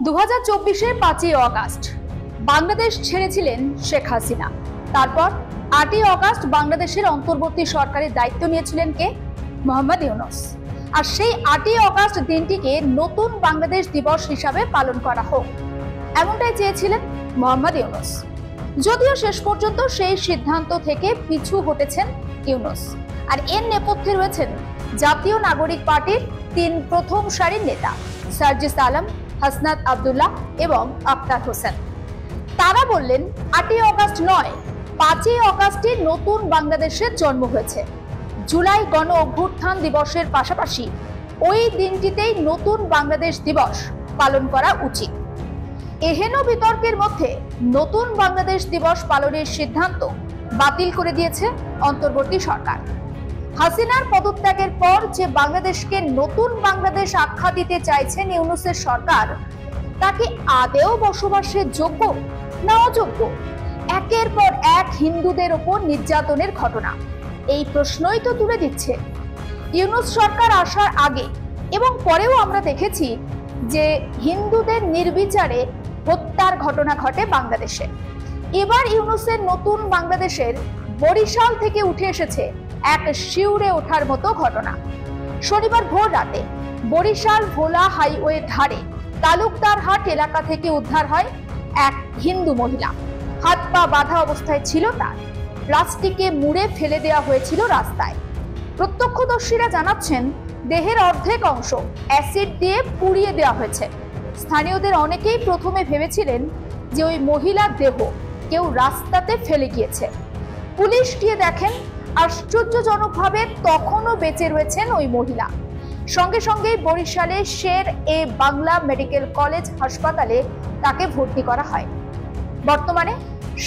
2024-এর 5ই August Bangladesh ছেড়েছিলেন Sheikh Hasina. তারপর 8ই August বাংলাদেশের অন্তর্বর্তী সরকারের দায়িত্ব নিয়েছিলেন কে? মোহাম্মদ ইউনূস। আর সেই 8ই অগাস্ট দিনটিকে নতুন বাংলাদেশ দিবস হিসাবে পালন করা হোক, এমনটাই চেয়েছিলেন মোহাম্মদ ইউনূস। যদিও শেষ পর্যন্ত সেই সিদ্ধান্ত থেকে পিছু হটেছেন ইউনূস। আর এর নেপথ্যে রয়েছেন জাতীয় নাগরিক পার্টির 3 প্রথম সারির নেতা সার্জিস আলম, হাসনাত আব্দুল্লাহ এবং আক্তার হোসেন। তারা বললেন 8ই অগাস্ট নয়, 5ই অগাস্টে নতুন বাংলাদেশের জন্ম হয়েছে। জুলাই গণ অভ্যুত্থান দিবসের পাশাপাশি ওই দিনটিতেই নতুন বাংলাদেশ দিবস পালন করা উচিত। এহেন বিতর্কের মধ্যে নতুন বাংলাদেশ দিবস পালনের সিদ্ধান্ত বাতিল করে দিয়েছে অন্তর্বর্তী সরকার। হাসিনার পদত্যাগের পর যে বাংলাদেশকে নতুন বাংলাদেশ আখ্যা দিতে চাইছেন ইউনূসের সরকার, তাকে আদেও বসবাসের যোগ্য না অযোগ্য? একের পর এক হিন্দুদের ওপর নির্যাতনের ঘটনা, এই প্রশ্নই তো তুলে দিচ্ছে। ইউনূস সরকার আসার আগে এবং পরেও আমরা দেখেছি যে হিন্দুদের নির্বিচারে হত্যার ঘটনা ঘটে বাংলাদেশে। এবার ইউনূসের নতুন বাংলাদেশের বরিশাল থেকে উঠে এসেছে এক শিউরে ওঠার মতো ঘটনা। শনিবার ভোর রাতে বরিশাল ভোলা হাইওয়ে ধারে তালুকদারহাট এলাকা থেকে উদ্ধার হয় এক হিন্দু মহিলা। হাত পা বাঁধা অবস্থায় ছিল তার, প্লাস্টিকে মুড়ে ফেলে দেওয়া হয়েছিল রাস্তায়। প্রত্যক্ষদর্শীরা জানাচ্ছেন দেহের অর্ধেক অংশ অ্যাসিড দিয়ে পুড়িয়ে দেওয়া হয়েছে। স্থানীয়দের অনেকেই প্রথমে ভেবেছিলেন যে ওই মহিলার দেহ কেউ রাস্তাতে ফেলে গিয়েছে। পুলিশ গিয়ে দেখেন আশ্চর্যজনকভাবে তখনও বেঁচে রয়েছেন ওই মহিলা। সঙ্গে সঙ্গে বরিশালে শের এ বাংলা মেডিকেল কলেজ হাসপাতালে তাকে ভর্তি করা হয়। বর্তমানে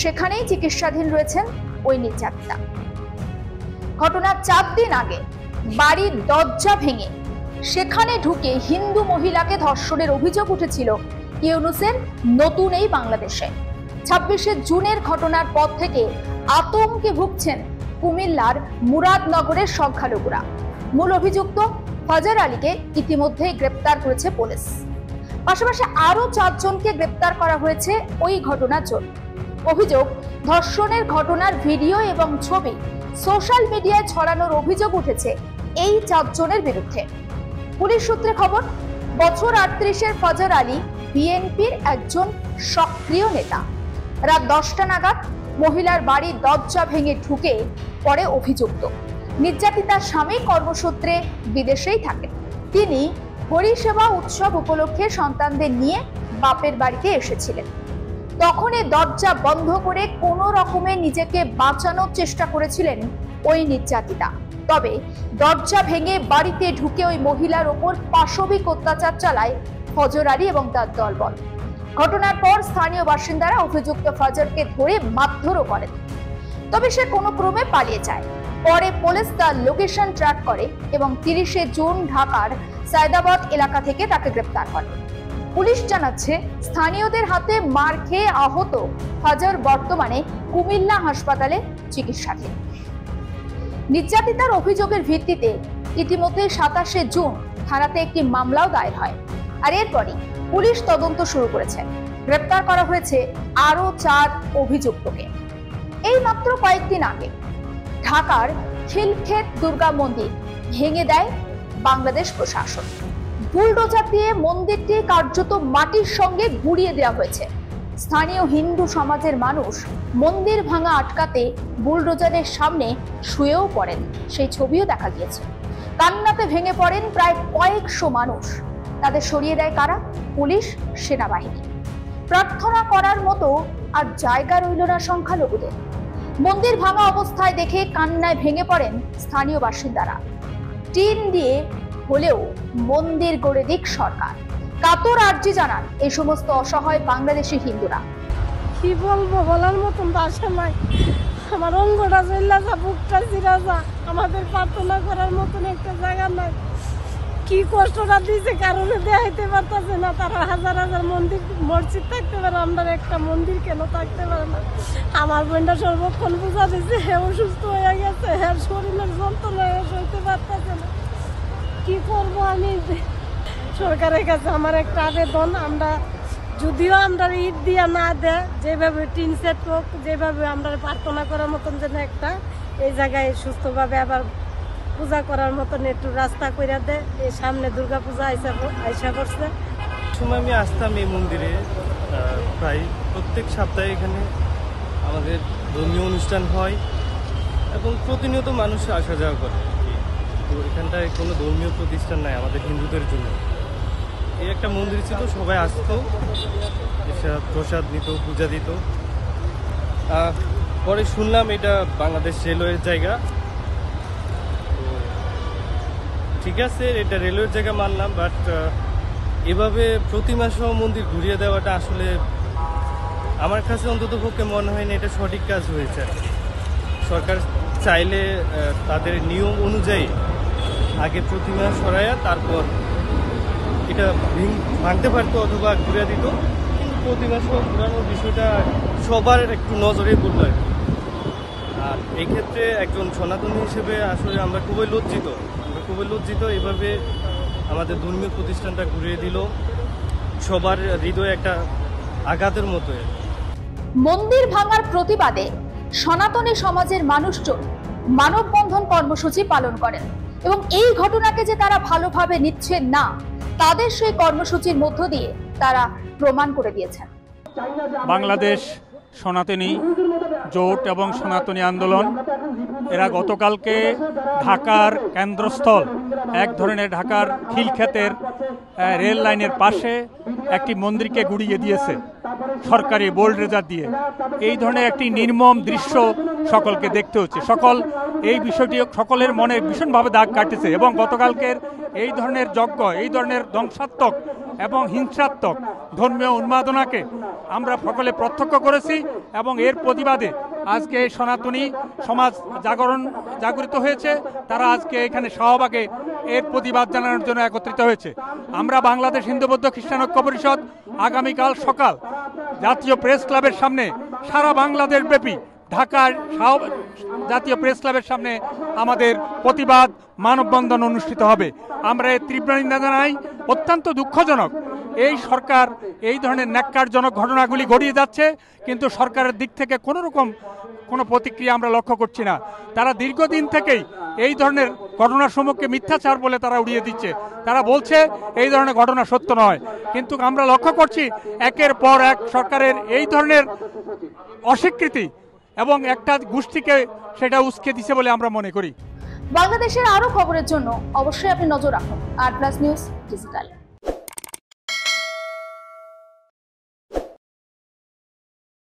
সেখানেই চিকিৎসাধীন রয়েছেন ওই নির্যাতিতা। ঘটনার 4 দিন আগে বাড়ির দরজা ভেঙে সেখানে ঢুকে হিন্দু মহিলাকে ধর্ষণের অভিযোগ উঠেছিল ইউনূসের নতুন এই বাংলাদেশে। 26শে জুনের ঘটনার পর থেকে আতঙ্কে ভুগছেন কুমিল্লার মুরাদনগরের সংখ্যালঘুরা। মূল অভিযুক্ত ফজর আলীকে ইতিমধ্যেই গ্রেপ্তার করেছে পুলিশ। পাশাপাশি আরো 4 জনকে গ্রেপ্তার করা হয়েছে ওই ঘটনার জন্য। অভিযোগ, ধর্ষণের ঘটনার ভিডিও এবং ছবি সোশ্যাল মিডিয়ায় ছড়ানোর অভিযোগ উঠেছে এই 4 জনের বিরুদ্ধে। পুলিশ সূত্রে খবর, বছর 38-এর ফজর আলী বিএনপির একজন সক্রিয় নেতা। রাত 10টা নাগাদ মহিলার বাড়ির দরজা ভেঙে ঢুকে পরে অভিযুক্ত। নির্যাতিতার স্বামী কর্মসূত্রে বিদেশেই থাকেন। তিনি পরিষেবা উৎসব উপলক্ষে সন্তানদের নিয়ে বাপের বাড়িতে এসেছিলেন। তখন এই দরজা বন্ধ করে কোনো রকমে নিজেকে বাঁচানোর চেষ্টা করেছিলেন ওই নির্যাতিতা। তবে দরজা ভেঙে বাড়িতে ঢুকে ওই মহিলার ওপর পাশবিক অত্যাচার চালায় ফজর আলী এবং তার দলবল। ঘটনার পর স্থানীয় বাসিন্দারা অভিযুক্ত ফজরকে ধরে মারধরও করেন। তবে সে কোনো ক্রমে পালিয়ে যায়। পরে পুলিশ তার লোকেশন ট্র্যাক করে এবং 30শে জুন ঢাকার সায়দাবাদ এলাকা থেকে তাকে গ্রেপ্তার করে। পুলিশ জানাচ্ছে স্থানীয়দের হাতে মার খেয়ে আহত ফজর বর্তমানে কুমিল্লা হাসপাতালে চিকিৎসাধীন। নির্যাতিতার অভিযোগের ভিত্তিতে ইতিমধ্যে 27শে জুন থানাতে একটি মামলাও দায়ের হয়। আর এরপরই পুলিশ তদন্ত শুরু করেছে। গ্রেপ্তার করা হয়েছে আরো 4 অভিযুক্তকে। এই মাত্র কয়েকদিন আগে ঢাকার খিলক্ষেত দুর্গা মন্দির ভেঙে দেয় বাংলাদেশ প্রশাসন। বুলডোজার দিয়ে মন্দিরটি কার্যত মাটির সঙ্গে গুঁড়িয়ে দেওয়া হয়েছে। স্থানীয় হিন্দু সমাজের মানুষ মন্দির ভাঙা আটকাতে বুলডোজারের সামনে শুয়েও পড়েন, সেই ছবিও দেখা গিয়েছে। কান্নাতে ভেঙে পড়েন প্রায় কয়েকশো মানুষ। তাদের সরিয়ে দেয় কারা? পুলিশ, সেনাবাহিনী। প্রার্থনা করার মতো আর জায়গা রইল না সংখ্যালঘুদের। মন্দির ভাঙা অবস্থায় দেখে কান্নায় ভেঙে পড়েন স্থানীয় বাসিন্দারা। টিন দিয়ে হলেও মন্দির গড়ে দিক সরকার, কাতর আর্জি জানান এই সমস্ত অসহায় বাংলাদেশি হিন্দুরা। কি বলবো, বলার মতন ভাষা নাই। আমার অঙ্গটা জেলা যা, বুকটা জিরা যা, আমাদের প্রার্থনা করার মতন একটা জায়গা নাই। কি কষ্টটা দিয়েছে কারণে দেখাইতে পারতেছে না। তারা হাজার হাজার মন্দির মসজিদ থাকতে পারে, আমরা একটা মন্দির কেন থাকতে পারে না? আমার বোনটা সর্বক্ষণ বোঝা দিচ্ছে, অসুস্থ হয়ে গেছে, শরীরের যন্ত্রণায় সইতে পারতেছে না। কি করবো আমি? সরকারের কাছে আমার একটা আবেদন, আমরা যদিও আমরা ঈদ দিয়া না দেয়, যেভাবে টিন সেট হোক, যেভাবে আমরা প্রার্থনা করার মতন যেন একটা এই জায়গায় সুস্থভাবে আবার পূজা করার মতন একটু রাস্তা কইরা দেয়। এই সামনে দুর্গা পূজা আইসা পড়ছে। সময় আমি আসতাম এই মন্দিরে, প্রায় প্রত্যেক সপ্তাহে এখানে আমাদের ধর্মীয় অনুষ্ঠান হয় এবং প্রতিনিয়ত মানুষ আসা যাওয়া করে। তো এখানটায় কোনো ধর্মীয় প্রতিষ্ঠান নাই আমাদের হিন্দুদের জন্য। এই একটা মন্দির ছিল, সবাই আসতো, এসে প্রসাদ নিত, পূজা দিত। পরে শুনলাম এটা বাংলাদেশ রেলওয়ের জায়গা। তো ঠিক আছে, এটা রেলওয়ের জায়গা মানলাম, বাট এভাবে প্রতিমা সহ মন্দির ঘুরিয়ে দেওয়াটা আসলে আমার কাছে অন্তত পক্ষে মনে হয় না এটা সঠিক কাজ হয়েছে। সরকার চাইলে তাদের নিয়ম অনুযায়ী আগে প্রতিমা সরাইয়া তারপর এটা ভাঙতে পারতো অথবা ঘুরে দিত, কিন্তু প্রতিমা সহ ঘুরানোর বিষয়টা সবার একটু নজরে পড়ল আর কি। আর এই ক্ষেত্রে একজন সনাতনী হিসেবে আসলে আমরা খুবই লজ্জিত। এভাবে আমাদের ধর্মীয় প্রতিষ্ঠানটা ঘুরিয়ে দিল, সবার হৃদয়ে একটা আঘাতের মতো। মন্দির ভাঙার প্রতিবাদে সনাতনী সমাজের মানুষজন মানববন্ধন কর্মসূচি পালন করেন এবং এই ঘটনাকে যে তারা ভালোভাবে নিচ্ছেন না, তাদের সেই কর্মসূচির মধ্য দিয়ে তারা প্রমাণ করে দিয়েছেন। বাংলাদেশ সনাতনী জোট এবং সনাতনী আন্দোলন এরা গতকালকে ঢাকার কেন্দ্রস্থল এক ধরনের ঢাকার খিলক্ষেতের রেল লাইনের পাশে একটি মন্দিরকে গুড়িয়ে দিয়েছে সরকারি বোল্ড রেজার দিয়ে। এই ধরনের একটি নির্মম দৃশ্য সকলকে দেখতে হচ্ছে। এই বিষয়টি সকলের মনে ভীষণভাবে দাগ কাটতেছে এবং গতকালকের এই ধরনের যজ্ঞ, এই ধরনের ধ্বংসাত্মক এবং হিংসাত্মক ধর্মীয় উন্মাদনাকে আমরা সকলে প্রত্যক্ষ করেছি এবং এর প্রতিবাদে আজকে সনাতনী সমাজ জাগরিত হয়েছে। তারা আজকে এখানে শাহবাগে এর প্রতিবাদ জানানোর জন্য একত্রিত হয়েছে। আমরা বাংলাদেশ হিন্দু বৌদ্ধ খ্রিস্টান ঐক্য পরিষদ আগামীকাল সকাল জাতীয় প্রেস ক্লাবের সামনে, সারা বাংলাদেশ ব্যাপী ঢাকার জাতীয় প্রেস ক্লাবের সামনে আমাদের প্রতিবাদ মানববন্ধন অনুষ্ঠিত হবে। আমরা এর তীব্র নিন্দা জানাই। অত্যন্ত দুঃখজনক এই সরকার এই ধরনের ন্যাক্কারজনক ঘটনাগুলি ঘটিয়ে যাচ্ছে, কিন্তু সরকারের দিক থেকে কোনো প্রতিক্রিয়া আমরা লক্ষ্য করছি না। তারা দীর্ঘদিন থেকেই এই ধরনের ঘটনার সমূহকে মিথ্যাচার বলে তারা উড়িয়ে দিচ্ছে। তারা বলছে এই ধরনের ঘটনা সত্য নয়, কিন্তু আমরা লক্ষ্য করছি একের পর এক সরকারের এই ধরনের অস্বীকৃতি এবং একটা গোষ্ঠীকে সেটা উস্কে দিছে বলে আমরা মনে করি। বাংলাদেশের আরো খবরের জন্য অবশ্যই আপনি নজর রাখুন আর প্লাস নিউজ ডিজিটাল।